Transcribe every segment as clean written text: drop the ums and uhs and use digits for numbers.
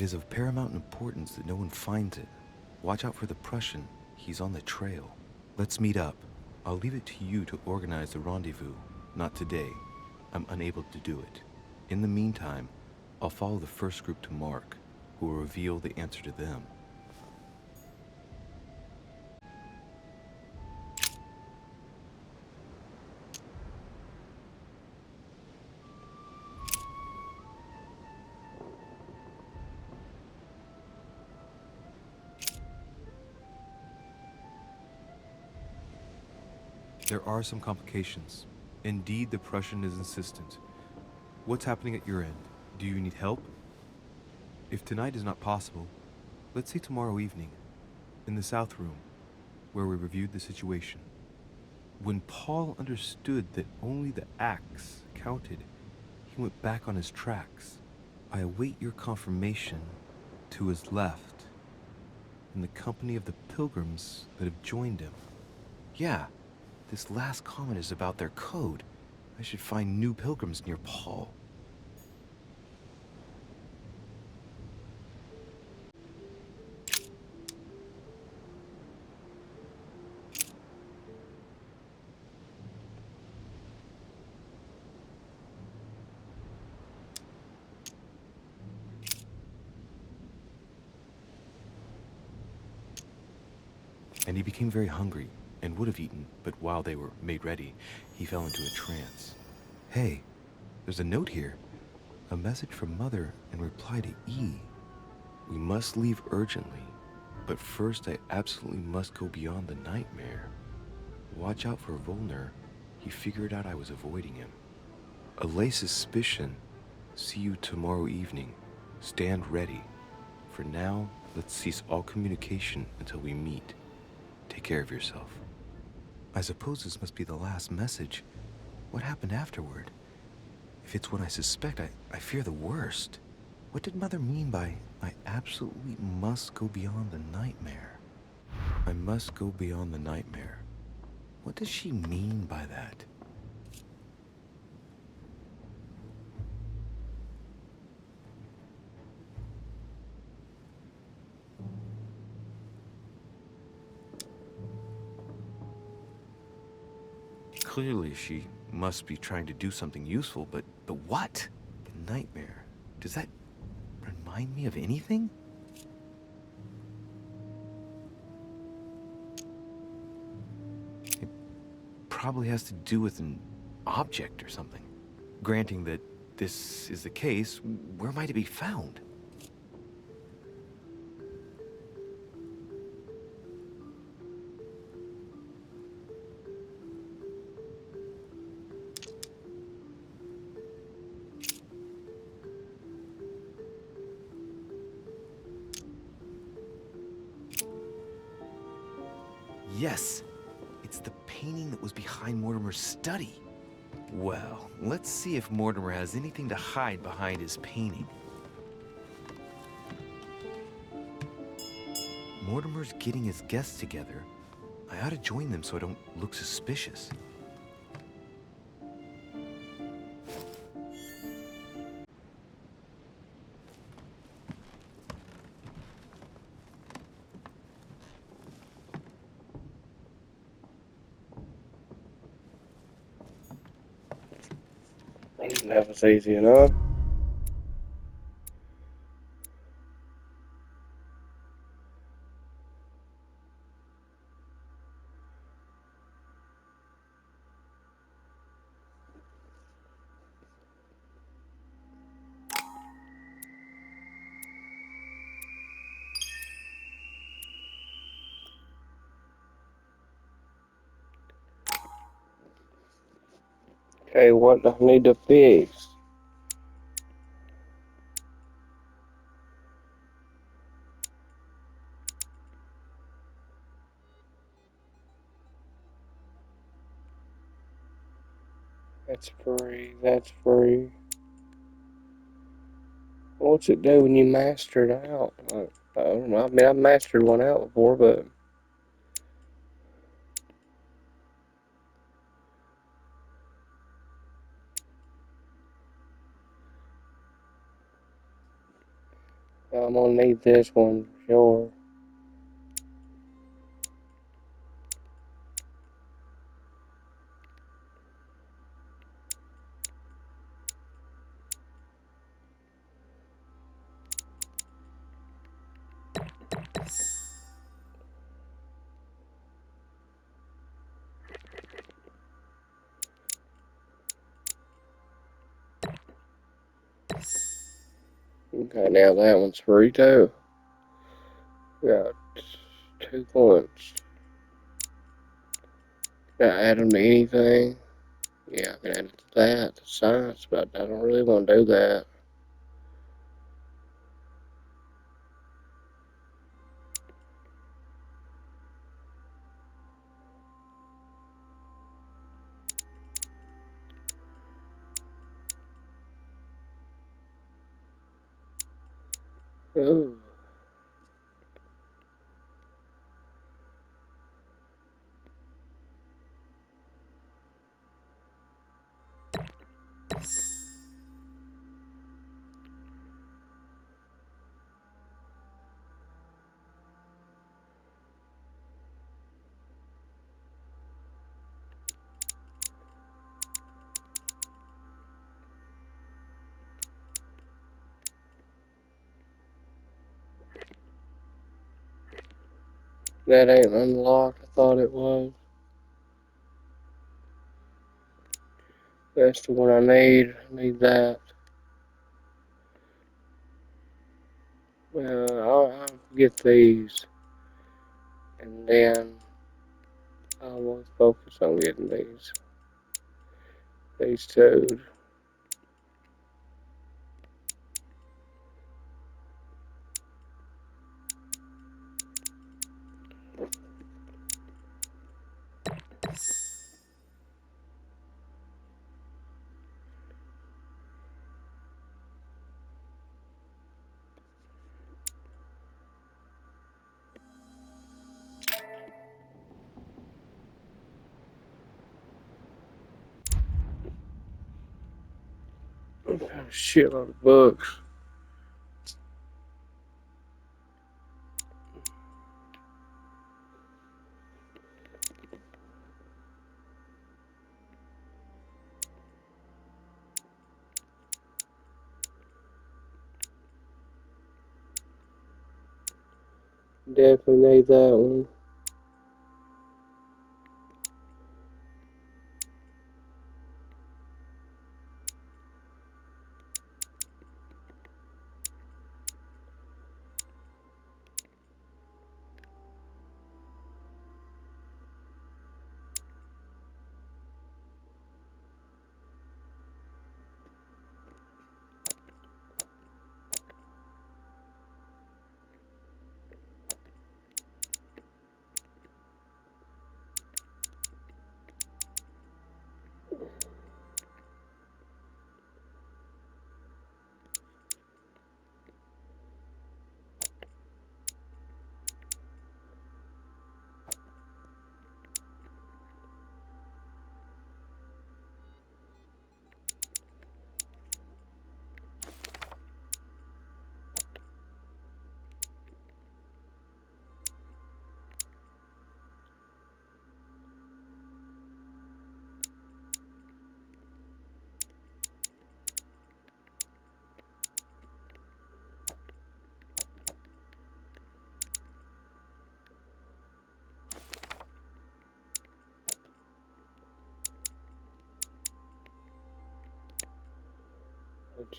is of paramount importance that no one finds it. Watch out for the Prussian. He's on the trail. Let's meet up. I'll leave it to you to organize the rendezvous. Not today. I'm unable to do it. In the meantime, I'll follow the first group to Mark, who will reveal the answer to them. There are some complications. Indeed, the Prussian is insistent. What's happening at your end? Do you need help? If tonight is not possible, let's see tomorrow evening, in the South Room, where we reviewed the situation. When Paul understood that only the axe counted, he went back on his tracks. I await your confirmation to his left, in the company of the pilgrims that have joined him. Yeah, this last comment is about their code. I should find new pilgrims near Paul. And he became very hungry and would have eaten, but while they were made ready, he fell into a trance. Hey, there's a note here. A message from Mother in reply to E. We must leave urgently, but first I absolutely must go beyond the nightmare. Watch out for Volner. He figured out I was avoiding him. Allay suspicion. See you tomorrow evening. Stand ready. For now, let's cease all communication until we meet. Take care of yourself. I suppose this must be the last message. What happened afterward? If it's what I suspect, I fear the worst. What did Mother mean by, I absolutely must go beyond the nightmare? I must go beyond the nightmare. What does she mean by that? Clearly, she must be trying to do something useful, but what? A nightmare. Does that remind me of anything? It probably has to do with an object or something. Granting that this is the case, where might it be found? Yes, it's the painting that was behind Mortimer's study. Well, let's see if Mortimer has anything to hide behind his painting. Mortimer's getting his guests together. I ought to join them so I don't look suspicious. That was easy enough. Okay, what do I need to fix? That's free. That's free. What's it do when you master it out? I don't know. I mean, I've mastered one out before, but I'm gonna need this one for sure. Okay, now that one's free too. Got 2 points. Can I add them to anything? Yeah, I can add it to that, to science, but I don't really want to do that. Ooh. That ain't unlocked. I thought it was. That's the one I need. I need that. Well, I'll get these. And then I will focus on getting these. These two. I've got a shitload of books. Definitely need that one.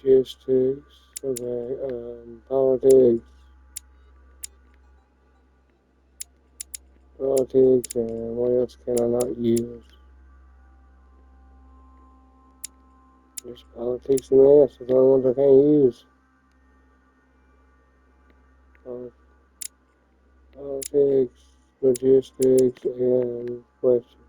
Logistics. Okay. Politics. Politics. And what else can I not use? There's politics and this. That's the only ones I can't use. Politics, logistics, and question.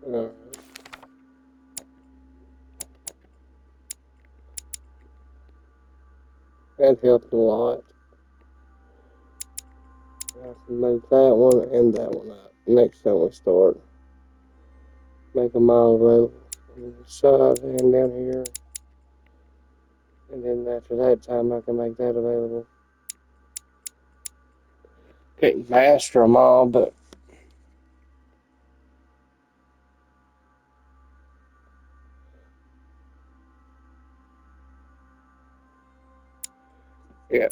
Alright. That helped a lot. I can make that one and that one up. Next time we start. Make a mile road. sub and down here. And then after that time, I can make that available. Can't master them all, but yeah.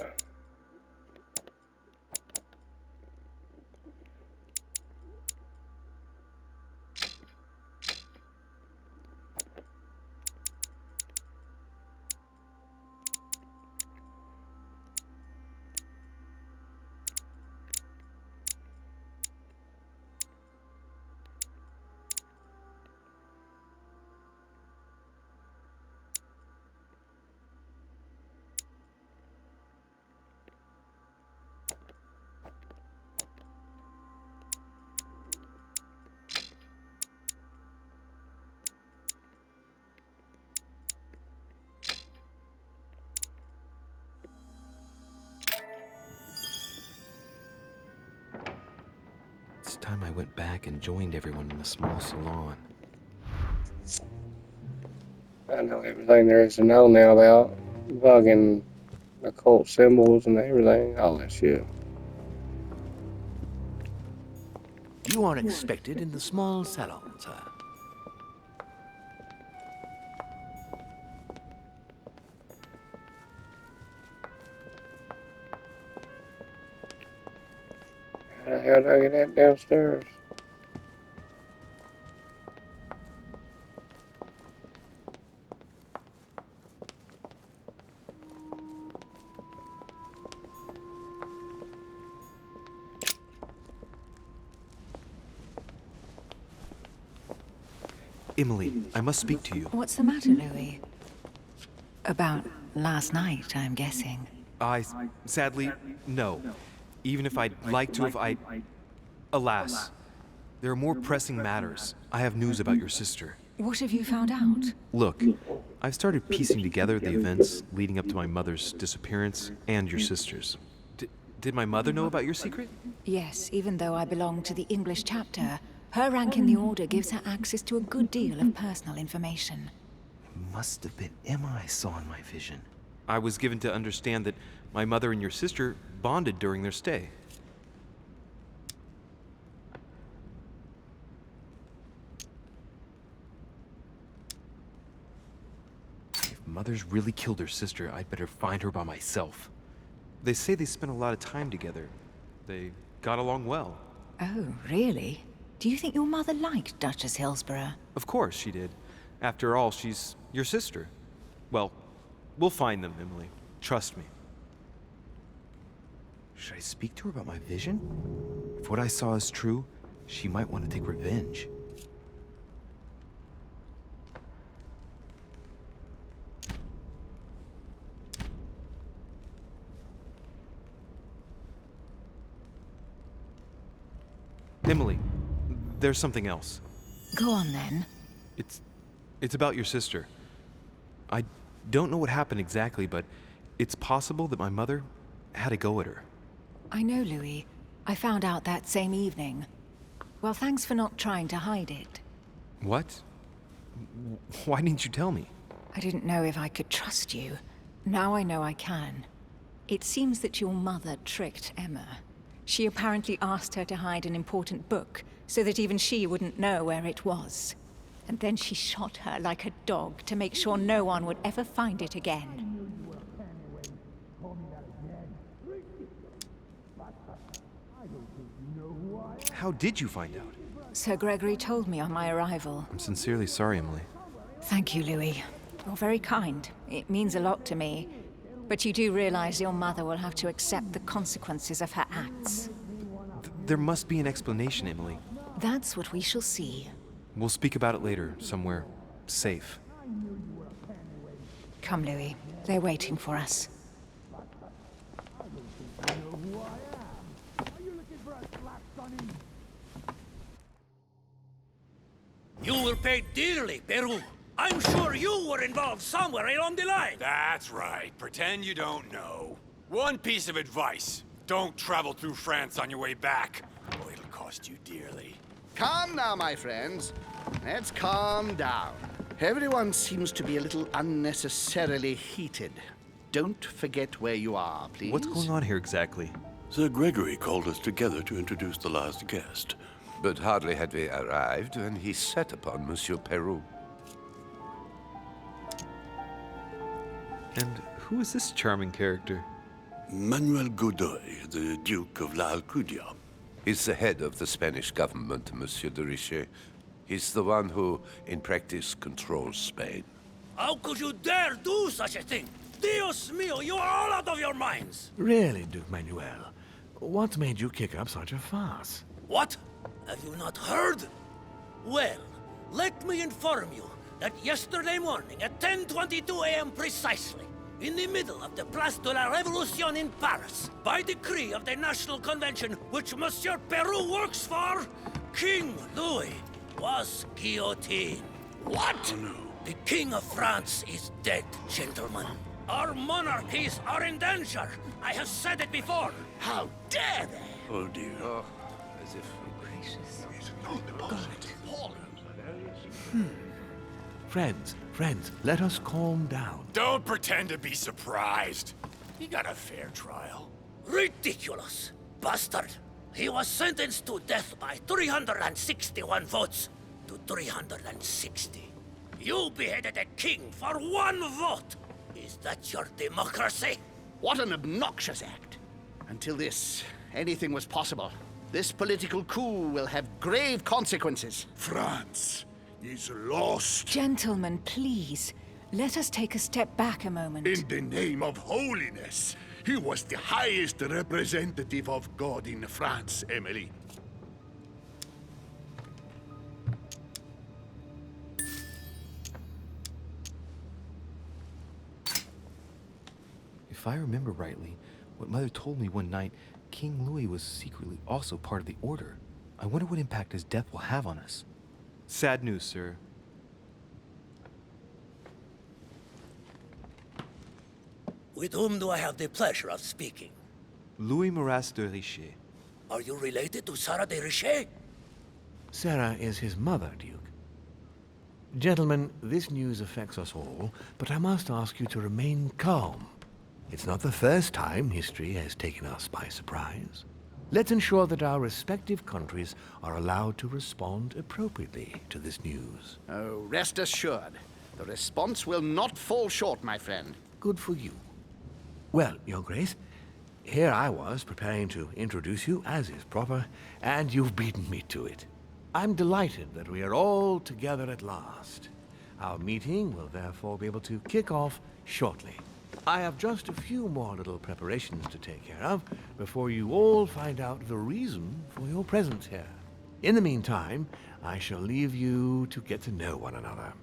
It's time I went back and joined everyone in the small salon. I know everything there is to know now about bugging occult symbols and everything, all that shit. You are expected in the small salon, sir. How the hell did I get that downstairs? Emily, I must speak to you. What's the matter, Louis? About last night, I'm guessing. Sadly, no. Even if I'd like to have, alas, there are more pressing matters. I have news about your sister. What have you found out? Look, I've started piecing together the events leading up to my mother's disappearance and your sister's. Did my mother know about your secret? Yes, even though I belong to the English chapter, her rank in the Order gives her access to a good deal of personal information. It must have been Emma I saw in my vision. I was given to understand that my mother and your sister bonded during their stay. If Mother's really killed her sister, I'd better find her by myself. They say they spent a lot of time together. They got along well. Oh, really? Do you think your mother liked Duchess Hillsborough? Of course she did. After all, she's your sister. Well, we'll find them, Emily. Trust me. Should I speak to her about my vision? If what I saw is true, she might want to take revenge. Emily, there's something else. Go on, then. It's about your sister. I don't know what happened exactly, but it's possible that my mother had a go at her. I know, Louis. I found out that same evening. Well, thanks for not trying to hide it. What? Why didn't you tell me? I didn't know if I could trust you. Now I know I can. It seems that your mother tricked Emma. She apparently asked her to hide an important book, so that even she wouldn't know where it was. And then she shot her like a dog to make sure no one would ever find it again. How did you find out? Sir Gregory told me on my arrival. I'm sincerely sorry, Emily. Thank you, Louis. You're very kind. It means a lot to me. But you do realize your mother will have to accept the consequences of her acts. There must be an explanation, Emily. That's what we shall see. We'll speak about it later, somewhere safe. Come, Louis. They're waiting for us. You were paid dearly, Peru. I'm sure you were involved somewhere along the line. That's right. Pretend you don't know. One piece of advice. Don't travel through France on your way back, or it'll cost you dearly. Calm now, my friends. Let's calm down. Everyone seems to be a little unnecessarily heated. Don't forget where you are, please. What's going on here exactly? Sir Gregory called us together to introduce the last guest. But hardly had we arrived when he set upon Monsieur Peru. And who is this charming character? Manuel Godoy, the Duke of La Alcudia. He's the head of the Spanish government, Monsieur de Richet. He's the one who, in practice, controls Spain. How could you dare do such a thing? Dios mío, you are all out of your minds! Really, Duke Manuel? What made you kick up such a fuss? What? Have you not heard? Well, let me inform you that yesterday morning at 10:22 a.m. precisely, in the middle of the Place de la Révolution in Paris, by decree of the National Convention which Monsieur Peru works for, King Louis was guillotined. What? Oh, no. The King of France is dead, gentlemen. Our monarchies are in danger. I have said it before. How dare they? Oh, dear. Oh, as if... Friends, let us calm down. Don't pretend to be surprised. He got a fair trial. Ridiculous. Bastard. He was sentenced to death by 361 votes to 360. You beheaded a king for one vote. Is that your democracy? What an obnoxious act. Until this, anything was possible. This political coup will have grave consequences. France is lost. Gentlemen, please. Let us take a step back a moment. In the name of holiness. He was the highest representative of God in France, Emily. If I remember rightly, what Mother told me one night, King Louis was secretly also part of the Order. I wonder what impact his death will have on us. Sad news, sir. With whom do I have the pleasure of speaking? Louis Maras de Richet. Are you related to Sarah de Richet? Sarah is his mother, Duke. Gentlemen, this news affects us all, but I must ask you to remain calm. It's not the first time history has taken us by surprise. Let's ensure that our respective countries are allowed to respond appropriately to this news. Oh, rest assured, the response will not fall short, my friend. Good for you. Well, Your Grace, here I was preparing to introduce you as is proper, and you've beaten me to it. I'm delighted that we are all together at last. Our meeting will therefore be able to kick off shortly. I have just a few more little preparations to take care of before you all find out the reason for your presence here. In the meantime, I shall leave you to get to know one another.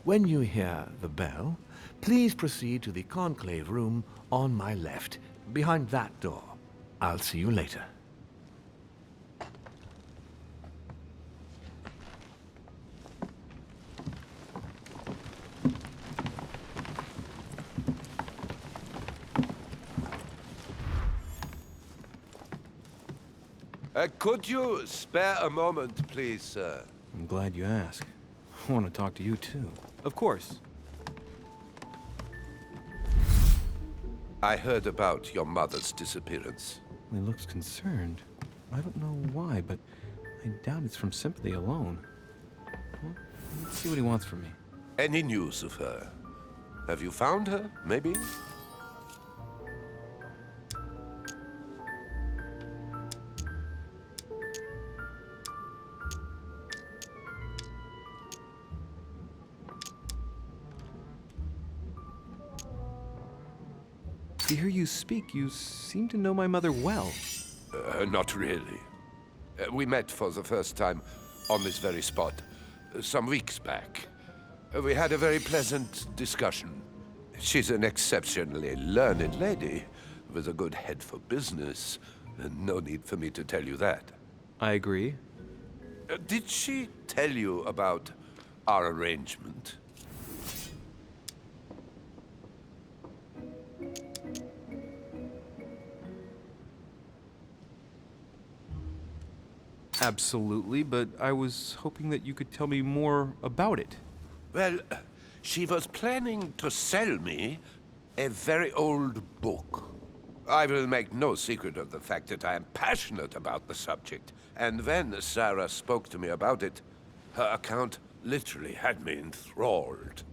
When you hear the bell, please proceed to the conclave room on my left, behind that door. I'll see you later. Could you spare a moment, please, sir? I'm glad you asked. I want to talk to you, too. Of course. I heard about your mother's disappearance. He looks concerned. I don't know why, but I doubt it's from sympathy alone. Well, let's see what he wants from me. Any news of her? Have you found her, maybe? To hear you speak, you seem to know my mother well. Not really. We met for the first time on this very spot, some weeks back. We had a very pleasant discussion. She's an exceptionally learned lady, with a good head for business. No need for me to tell you that. I agree. Did she tell you about our arrangement? Absolutely, but I was hoping that you could tell me more about it. Well, she was planning to sell me a very old book. I will make no secret of the fact that I am passionate about the subject. And when Sarah spoke to me about it, her account literally had me enthralled.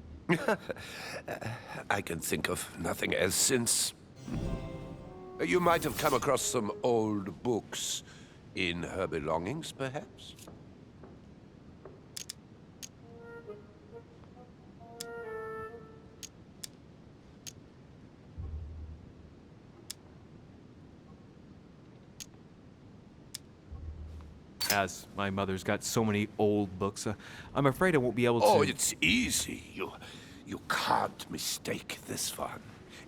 I can think of nothing else since. You might have come across some old books in her belongings, perhaps? As my mother's got so many old books, I'm afraid I won't be able to... Oh, it's easy. You can't mistake this one.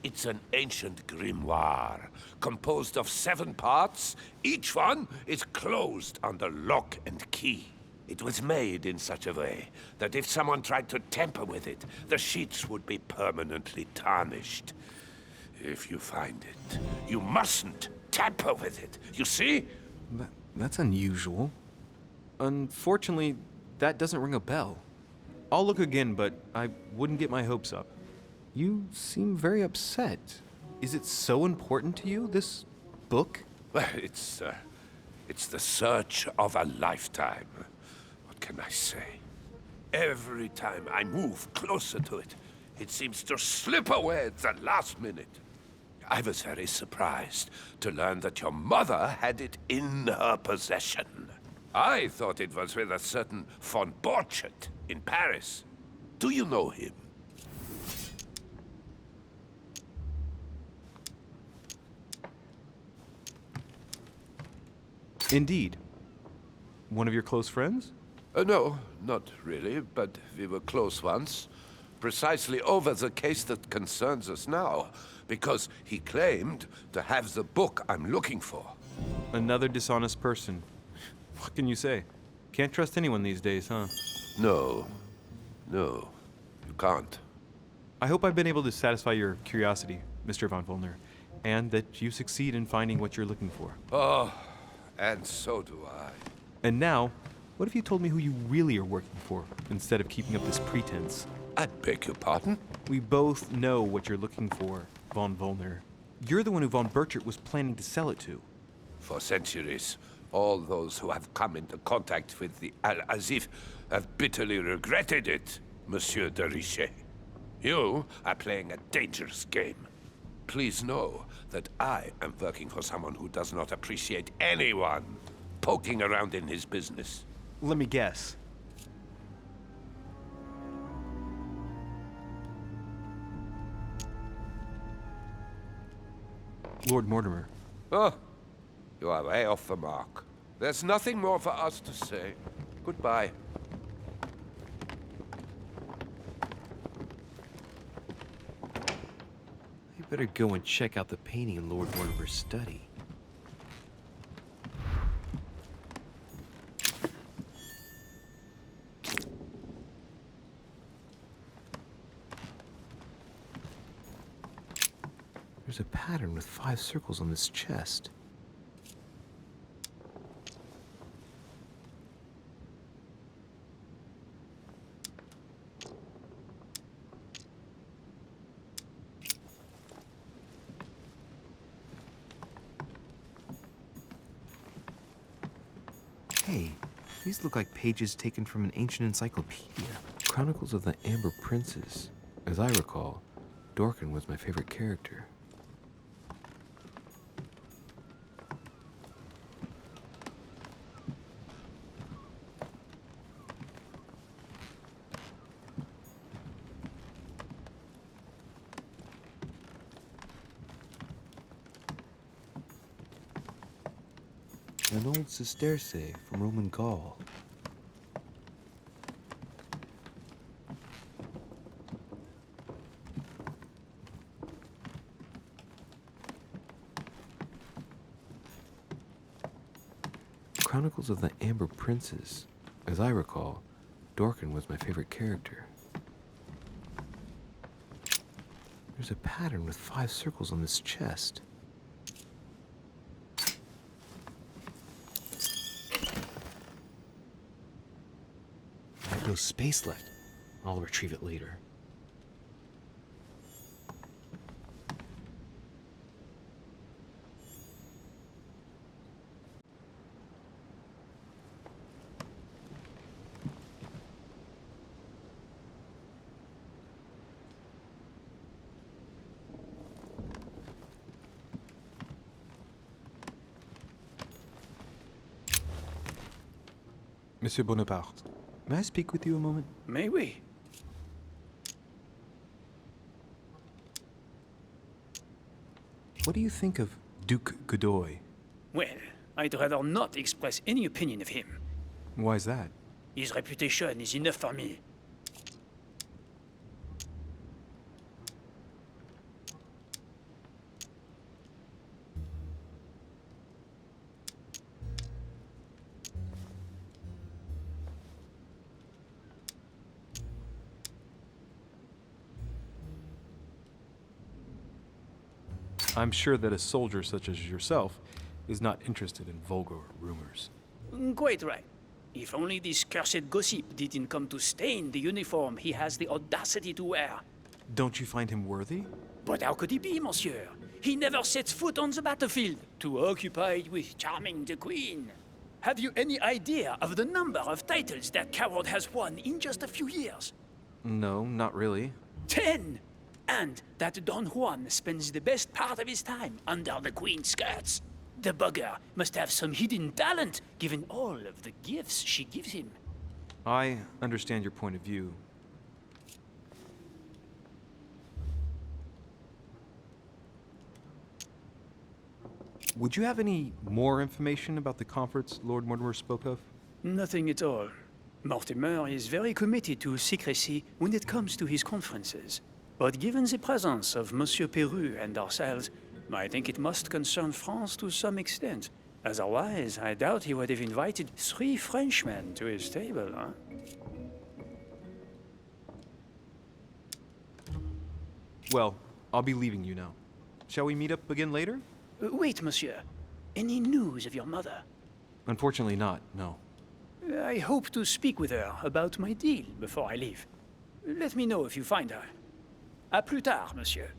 It's an ancient grimoire, composed of 7 parts. Each one is closed under lock and key. It was made in such a way that if someone tried to tamper with it, the sheets would be permanently tarnished. If you find it, you mustn't tamper with it. You see? That's unusual. Unfortunately, that doesn't ring a bell. I'll look again, but I wouldn't get my hopes up. You seem very upset. Is it so important to you, this book? Well, it's the search of a lifetime. What can I say? Every time I move closer to it, it seems to slip away at the last minute. I was very surprised to learn that your mother had it in her possession. I thought it was with a certain von Borchet in Paris. Do you know him? Indeed. One of your close friends? No, not really, but we were close once. Precisely over the case that concerns us now, because he claimed to have the book I'm looking for. Another dishonest person. What can you say? Can't trust anyone these days, huh? No, you can't. I hope I've been able to satisfy your curiosity, Mr. von Volner, and that you succeed in finding what you're looking for. Oh, and so do I. And now, what if you told me who you really are working for, instead of keeping up this pretense? I beg your pardon? We both know what you're looking for, von Volner. You're the one who von Burchert was planning to sell it to. For centuries, all those who have come into contact with the Al-Azif have bitterly regretted it, Monsieur de Richet. You are playing a dangerous game. Please know that I am working for someone who does not appreciate anyone poking around in his business. Let me guess. Lord Mortimer. Oh, you are way off the mark. There's nothing more for us to say. Goodbye. You better go and check out the painting in Lord Mortimer's study. There's a pattern with 5 circles on this chest. Hey, these look like pages taken from an ancient encyclopedia. Chronicles of the Amber Princes. As I recall, Dorkin was my favorite character. An old sesterce from Roman Gaul. Chronicles of the Amber Princes. As I recall, Dorkin was my favorite character. There's a pattern with 5 circles on this chest. No space left. I'll retrieve it later. Monsieur Bonaparte, may I speak with you a moment? May we? What do you think of Duke Godoy? Well, I'd rather not express any opinion of him. Why is that? His reputation is enough for me. I'm sure that a soldier such as yourself is not interested in vulgar rumors. Quite right. If only this cursed gossip didn't come to stain the uniform he has the audacity to wear. Don't you find him worthy? But how could he be, monsieur? He never sets foot on the battlefield, too occupied with charming the queen. Have you any idea of the number of titles that coward has won in just a few years? No, not really. 10! And that Don Juan spends the best part of his time under the queen's skirts. The bugger must have some hidden talent, given all of the gifts she gives him. I understand your point of view. Would you have any more information about the conference Lord Mortimer spoke of? Nothing at all. Mortimer is very committed to secrecy when it comes to his conferences. But given the presence of Monsieur Peru and ourselves, I think it must concern France to some extent. Otherwise, I doubt he would have invited 3 Frenchmen to his table, huh? Well, I'll be leaving you now. Shall we meet up again later? Wait, monsieur. Any news of your mother? Unfortunately not, no. I hope to speak with her about my deal before I leave. Let me know if you find her. À plus tard, monsieur.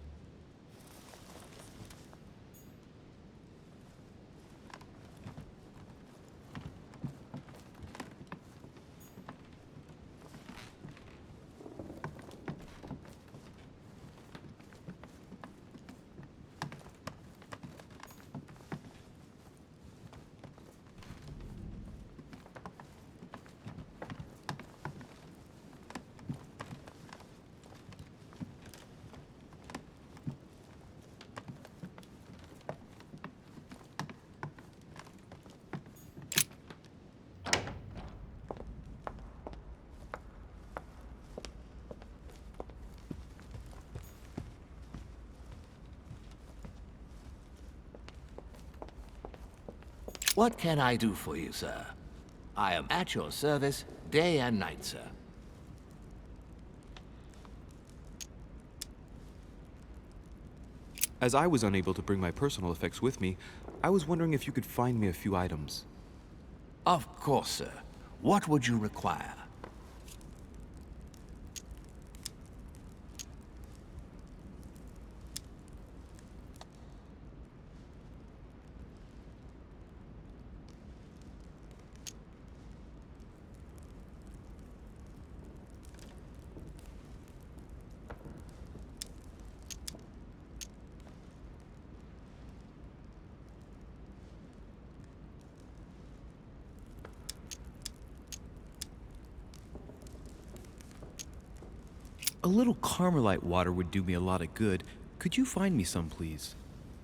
What can I do for you, sir? I am at your service day and night, sir. As I was unable to bring my personal effects with me, I was wondering if you could find me a few items. Of course, sir. What would you require? A little Carmelite water would do me a lot of good. Could you find me some, please?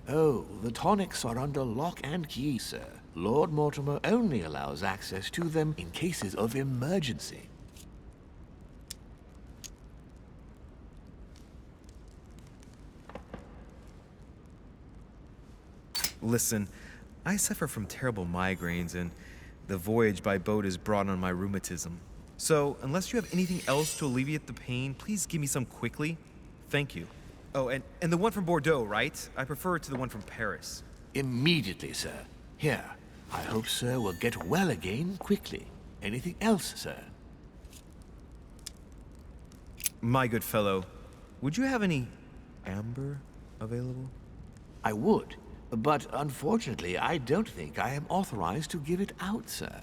Oh, the tonics are under lock and key, sir. Lord Mortimer only allows access to them in cases of emergency. Listen, I suffer from terrible migraines, and the voyage by boat has brought on my rheumatism. So, unless you have anything else to alleviate the pain, please give me some quickly. Thank you. Oh, and the one from Bordeaux, right? I prefer it to the one from Paris. Immediately, sir. Here, I hope sir will get well again quickly. Anything else, sir? My good fellow, would you have any amber available? I would, but unfortunately I don't think I am authorized to give it out, sir.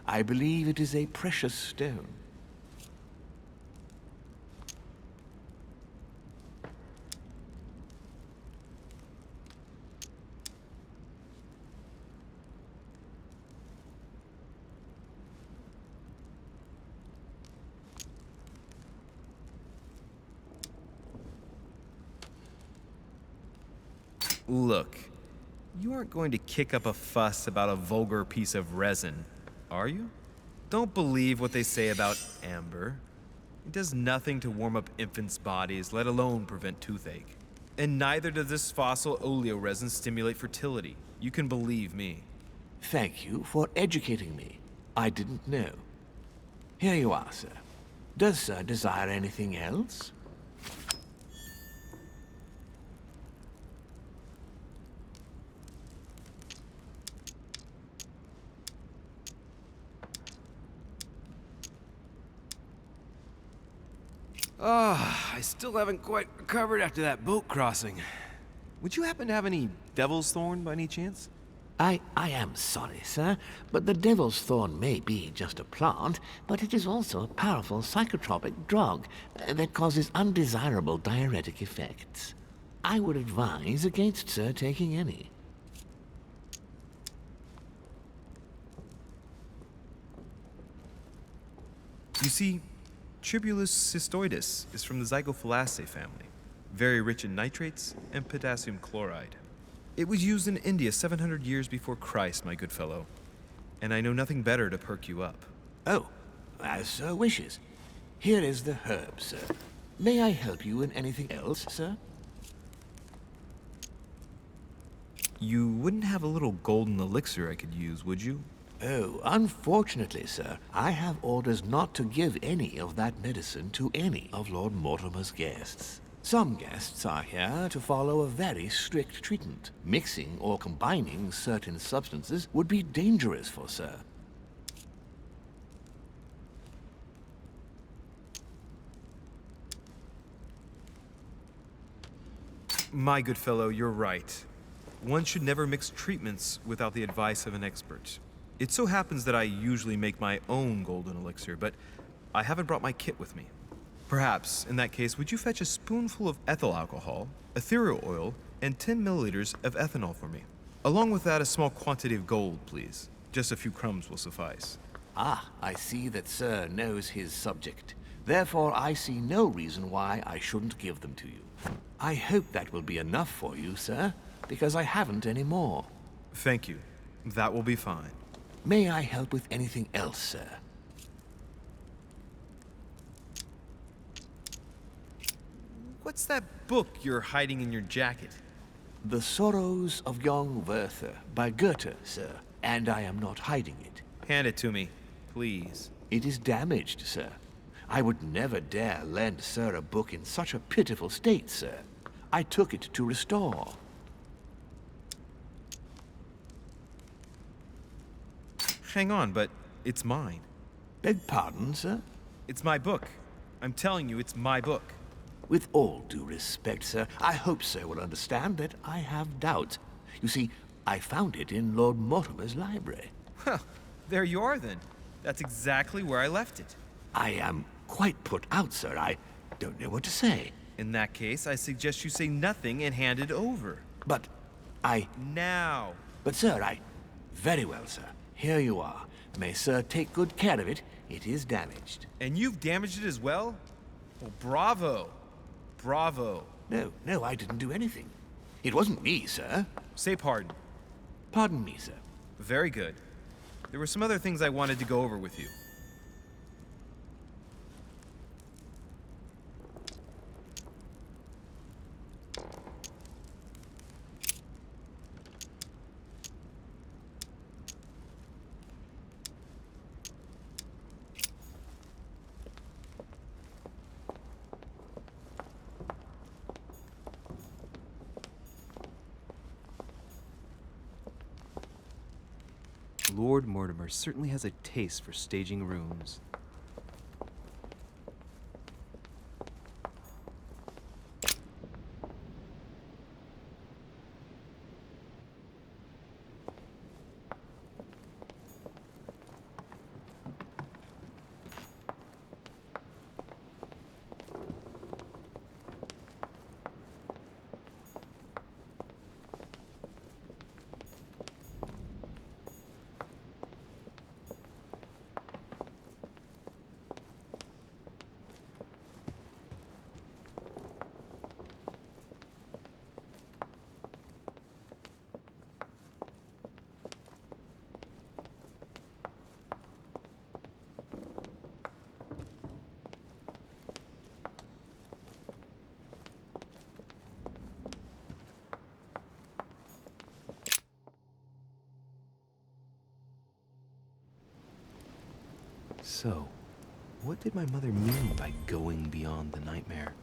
I believe it is a precious stone. Look, you aren't going to kick up a fuss about a vulgar piece of resin, are you? Don't believe what they say about amber. It does nothing to warm up infants' bodies, let alone prevent toothache. And neither does this fossil oleoresin stimulate fertility. You can believe me. Thank you for educating me. I didn't know. Here you are, sir. Does sir desire anything else? I still haven't quite recovered after that boat crossing. Would you happen to have any devil's thorn by any chance? I am sorry, sir, but the devil's thorn may be just a plant, but it is also a powerful psychotropic drug that causes undesirable diuretic effects. I would advise against sir taking any. You see, Tribulus cystoides is from the Zygophalaceae family, very rich in nitrates and potassium chloride. It was used in India 700 years before Christ, my good fellow, and I know nothing better to perk you up. Oh, as sir wishes. Here is the herb, sir. May I help you in anything else, sir? You wouldn't have a little golden elixir I could use, would you? Oh, unfortunately, sir, I have orders not to give any of that medicine to any of Lord Mortimer's guests. Some guests are here to follow a very strict treatment. Mixing or combining certain substances would be dangerous for sir. My good fellow, you're right. One should never mix treatments without the advice of an expert. It so happens that I usually make my own golden elixir, but I haven't brought my kit with me. Perhaps, in that case, would you fetch a spoonful of ethyl alcohol, ethereal oil, and 10 milliliters of ethanol for me? Along with that, a small quantity of gold, please. Just a few crumbs will suffice. Ah, I see that sir knows his subject. Therefore, I see no reason why I shouldn't give them to you. I hope that will be enough for you, sir, because I haven't any more. Thank you. That will be fine. May I help with anything else, sir? What's that book you're hiding in your jacket? The Sorrows of Young Werther by Goethe, sir, and I am not hiding it. Hand it to me, please. It is damaged, sir. I would never dare lend sir a book in such a pitiful state, sir. I took it to restore. Hang on, but it's mine. Beg pardon, sir? It's my book. I'm telling you, it's my book. With all due respect, sir, I hope sir will understand that I have doubts. You see, I found it in Lord Mortimer's library. Well, there you are then. That's exactly where I left it. I am quite put out, sir. I don't know what to say. In that case, I suggest you say nothing and hand it over. But I... Now. But sir, I... Very well, sir. Here you are. May sir take good care of it. It is damaged. And you've damaged it as well? Well, bravo. Bravo. No, I didn't do anything. It wasn't me, sir. Say pardon. Pardon me, sir. Very good. There were some other things I wanted to go over with you. Lord Mortimer certainly has a taste for staging rooms. So, what did my mother mean by going beyond the nightmare?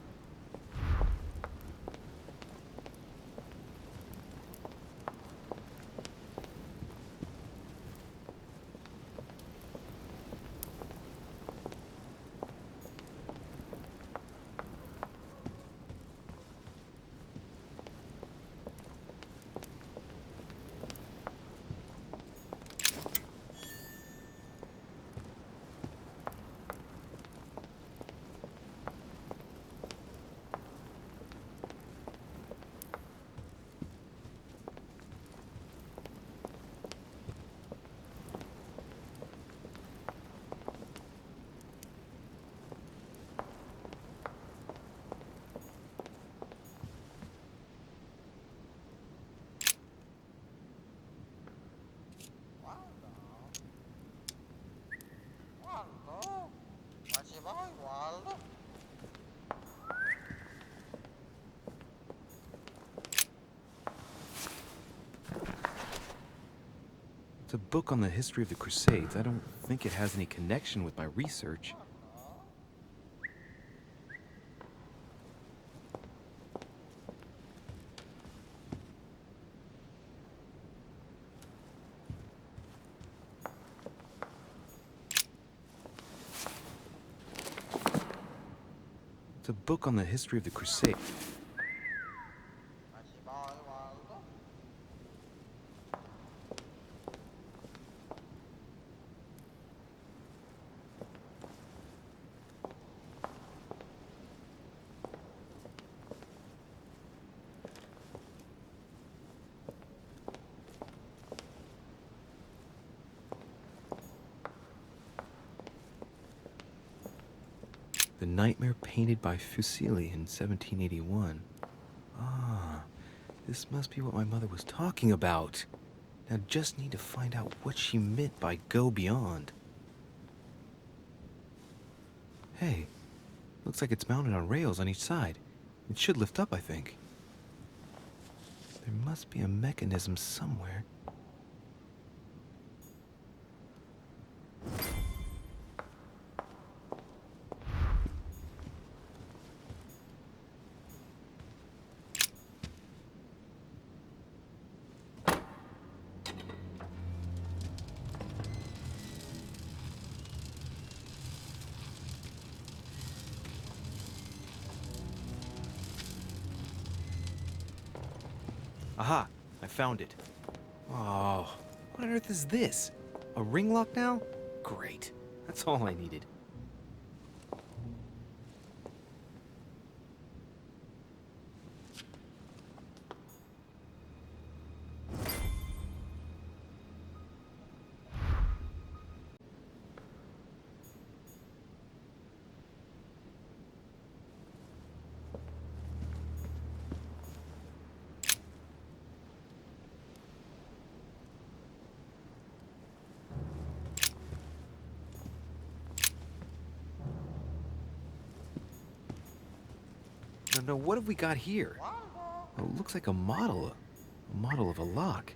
It's a book on the history of the Crusades. I don't think it has any connection with my research. It's a book on the history of the Crusades. The Nightmare painted by Fuseli in 1781. Ah, this must be what my mother was talking about. Now just need to find out what she meant by go beyond. Hey, looks like it's mounted on rails on each side. It should lift up, I think. There must be a mechanism somewhere. Aha! I found it. Oh, what on earth is this? A ring lock now? Great. That's all I needed. No, what have we got here? Oh, it looks like a model of a lock.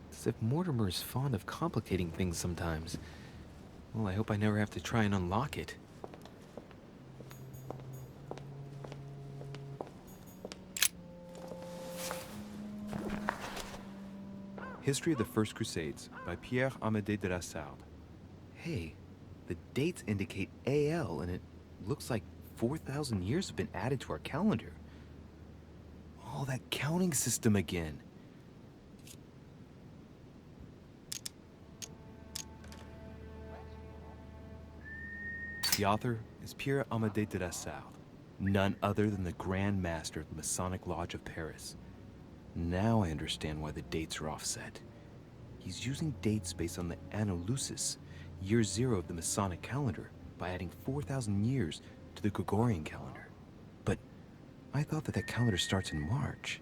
It's as if Mortimer is fond of complicating things sometimes. Well, I hope I never have to try and unlock it. History of the First Crusades by Pierre Amédée de la Sarde. Hey, the dates indicate AL, and it looks like 4,000 years have been added to our calendar. Oh, that counting system again. The author is Pierre Amédée de la Sarde, none other than the Grand Master of the Masonic Lodge of Paris. Now I understand why the dates are offset. He's using dates based on the Anno Lucis, year 0 of the Masonic calendar, by adding 4,000 years to the Gregorian calendar. But I thought that calendar starts in March.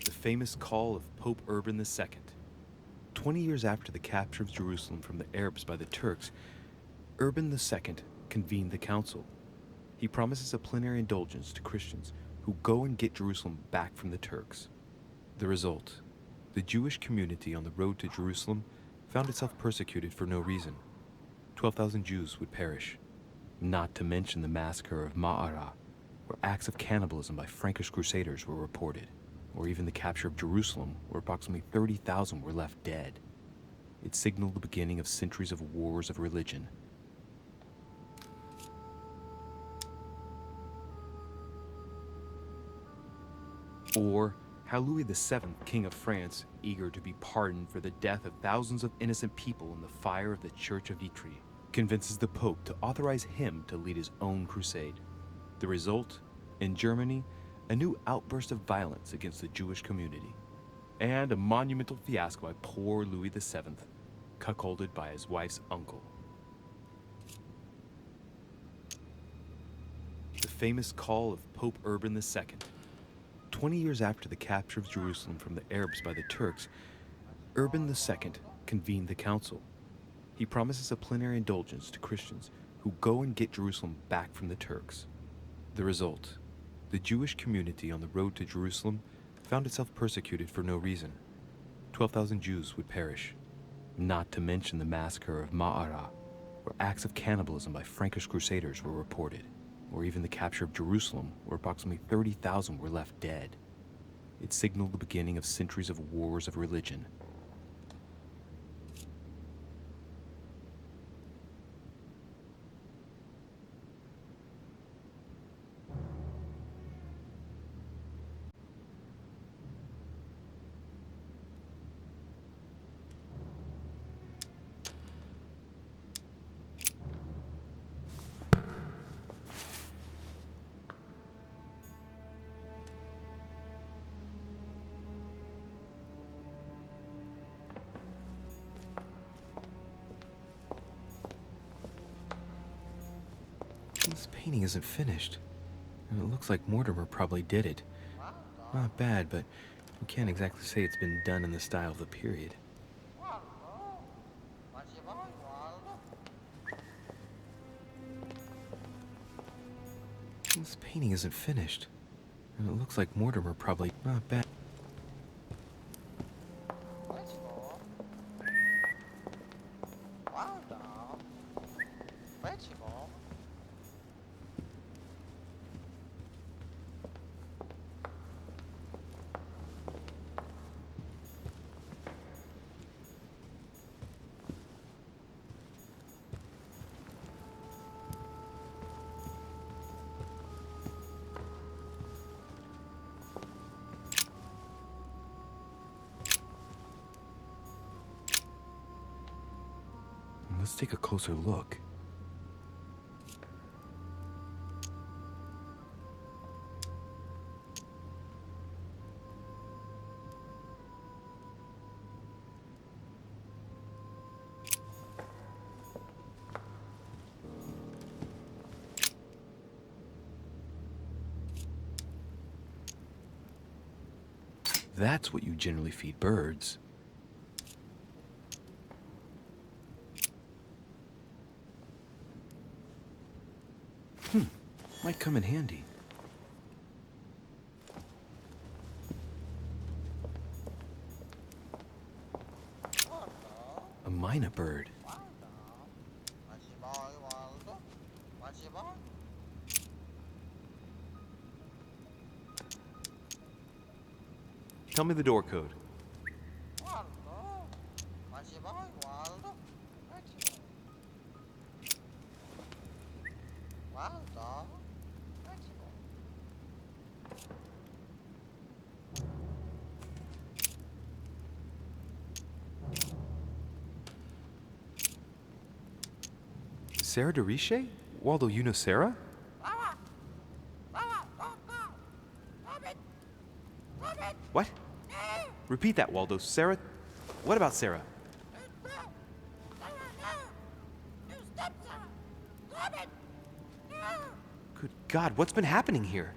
The famous call of Pope Urban II. 20 years after the capture of Jerusalem from the Arabs by the Turks, Urban II convened the council. He promises a plenary indulgence to Christians who go and get Jerusalem back from the Turks. The result: the Jewish community on the road to Jerusalem found itself persecuted for no reason. 12,000 Jews would perish, not to mention the massacre of Ma'ara, where acts of cannibalism by Frankish crusaders were reported, or even the capture of Jerusalem, where approximately 30,000 were left dead. It signaled the beginning of centuries of wars of religion. Or how Louis VII, King of France, eager to be pardoned for the death of thousands of innocent people in the fire of the Church of Vitry, convinces the Pope to authorize him to lead his own crusade. The result? In Germany, a new outburst of violence against the Jewish community, and a monumental fiasco by poor Louis VII, cuckolded by his wife's uncle. The famous call of Pope Urban II. 20 years after the capture of Jerusalem from the Arabs by the Turks, Urban II convened the council. He promises a plenary indulgence to Christians who go and get Jerusalem back from the Turks. The result: the Jewish community on the road to Jerusalem found itself persecuted for no reason. 12,000 Jews would perish, not to mention the massacre of Ma'ara, where acts of cannibalism by Frankish crusaders were reported, or even the capture of Jerusalem, where approximately 30,000 were left dead. It signaled the beginning of centuries of wars of religion. This painting isn't finished, and it looks like Mortimer probably did it. Not bad, but we can't exactly say it's been done in the style of the period. This painting isn't finished, and it looks like Mortimer probably... Not bad. Let's take a closer look. That's what you generally feed birds. Might come in handy. A mynah bird. Tell me the door code. Sarah de Riche? Waldo, you know Sarah? What? Repeat that, Waldo. Sarah? What about Sarah? Good God, what's been happening here?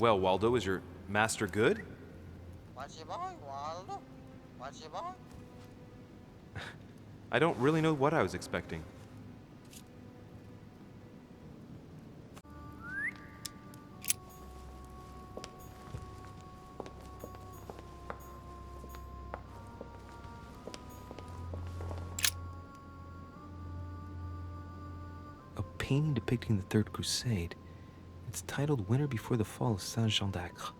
Well, Waldo, is your master good? What's your boy, Waldo? What's your boy? I don't really know what I was expecting. A painting depicting the Third Crusade. It's titled Winter Before the Fall of Saint-Jean d'Acre.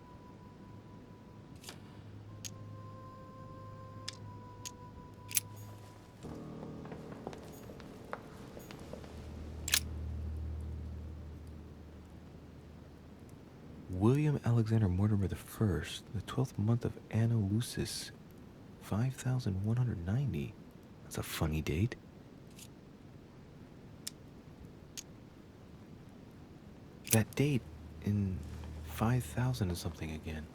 William Alexander Mortimer the First, the 12th month of Anno Lucis, 5190. That's a funny date. That date in 5000 is something again.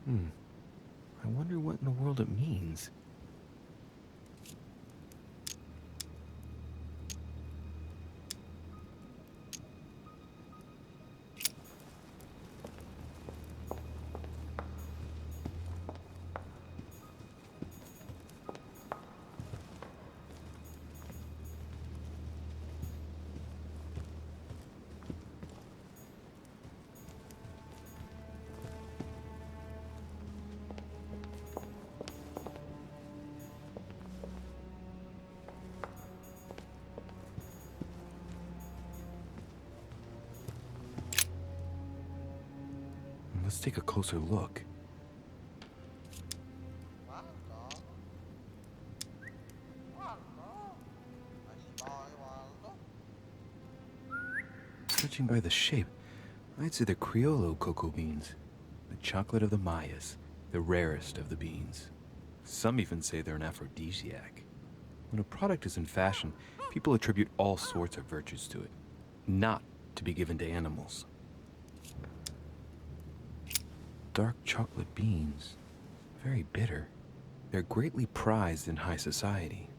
I wonder what in the world it means. Let's take a closer look. Judging by the shape, I'd say they're Criollo cocoa beans. The chocolate of the Mayas, the rarest of the beans. Some even say they're an aphrodisiac. When a product is in fashion, people attribute all sorts of virtues to it, not to be given to animals. Dark chocolate beans, very bitter. They're greatly prized in high society.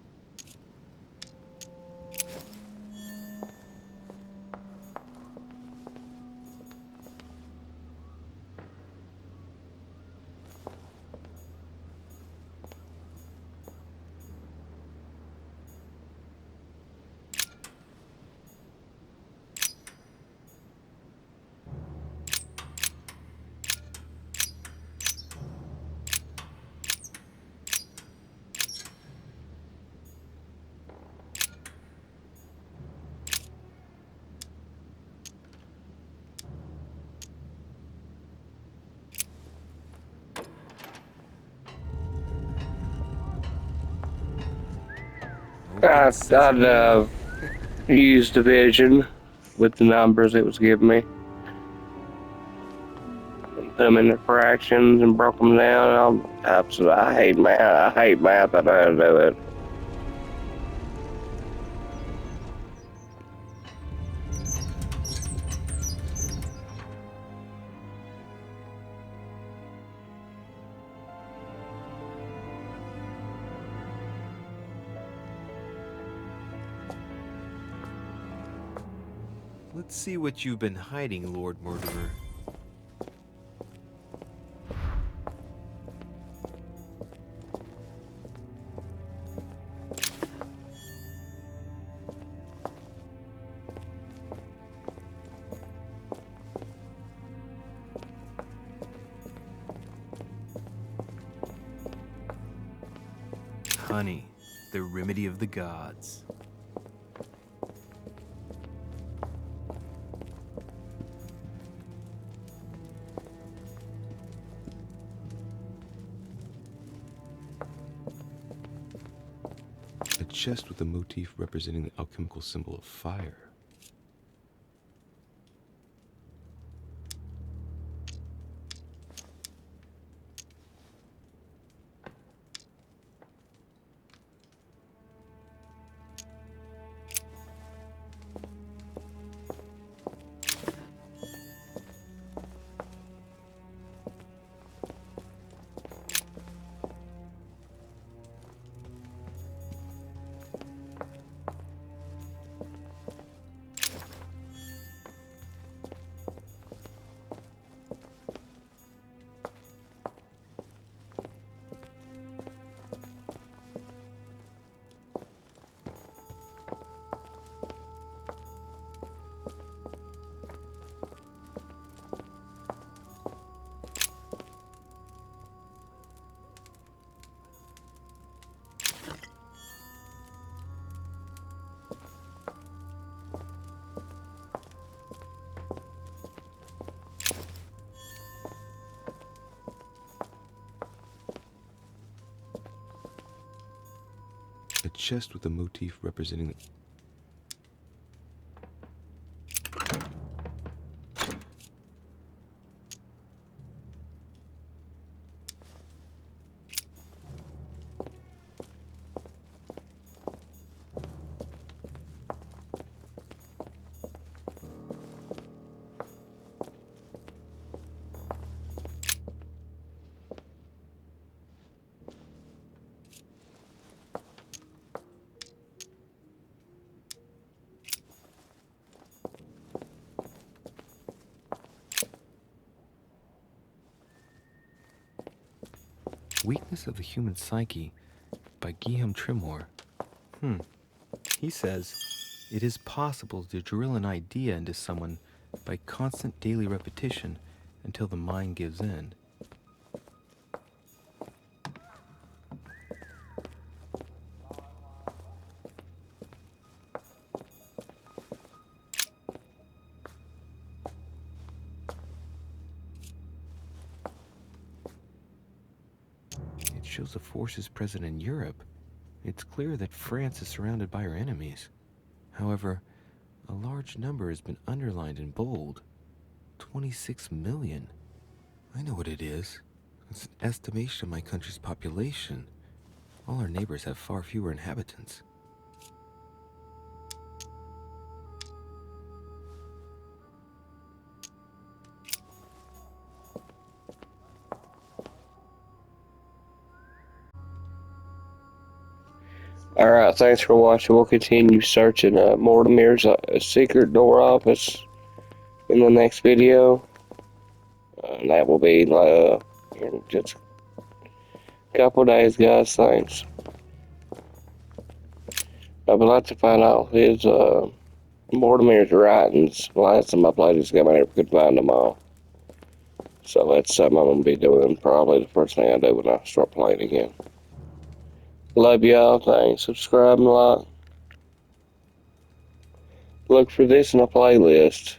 I'd used division with the numbers it was giving me. Put them into fractions and broke them down. I hate math. I hate math. I know how to do it. Let's see what you've been hiding, Lord Mortimer. Honey, the remedy of the gods. A chest with a motif representing the alchemical symbol of fire. chest with a motif representing the... Weakness of the Human Psyche by Guillaume Trimor. He says, it is possible to drill an idea into someone by constant daily repetition until the mind gives in. It shows the forces present in Europe. It's clear that France is surrounded by her enemies. However, a large number has been underlined in bold. 26 million. I know what it is. It's an estimation of my country's population. All our neighbors have far fewer inhabitants. Alright, thanks for watching. We'll continue searching Mortimer's secret door office in the next video. And that will be in just a couple days, guys. Thanks. I would like to find out his Mortimer's writings. Last time I played this game, I never could find them all. So that's something I'm going to be doing probably the first thing I do when I start playing again. Love y'all. Thanks. Subscribe and like. Look for this in a playlist.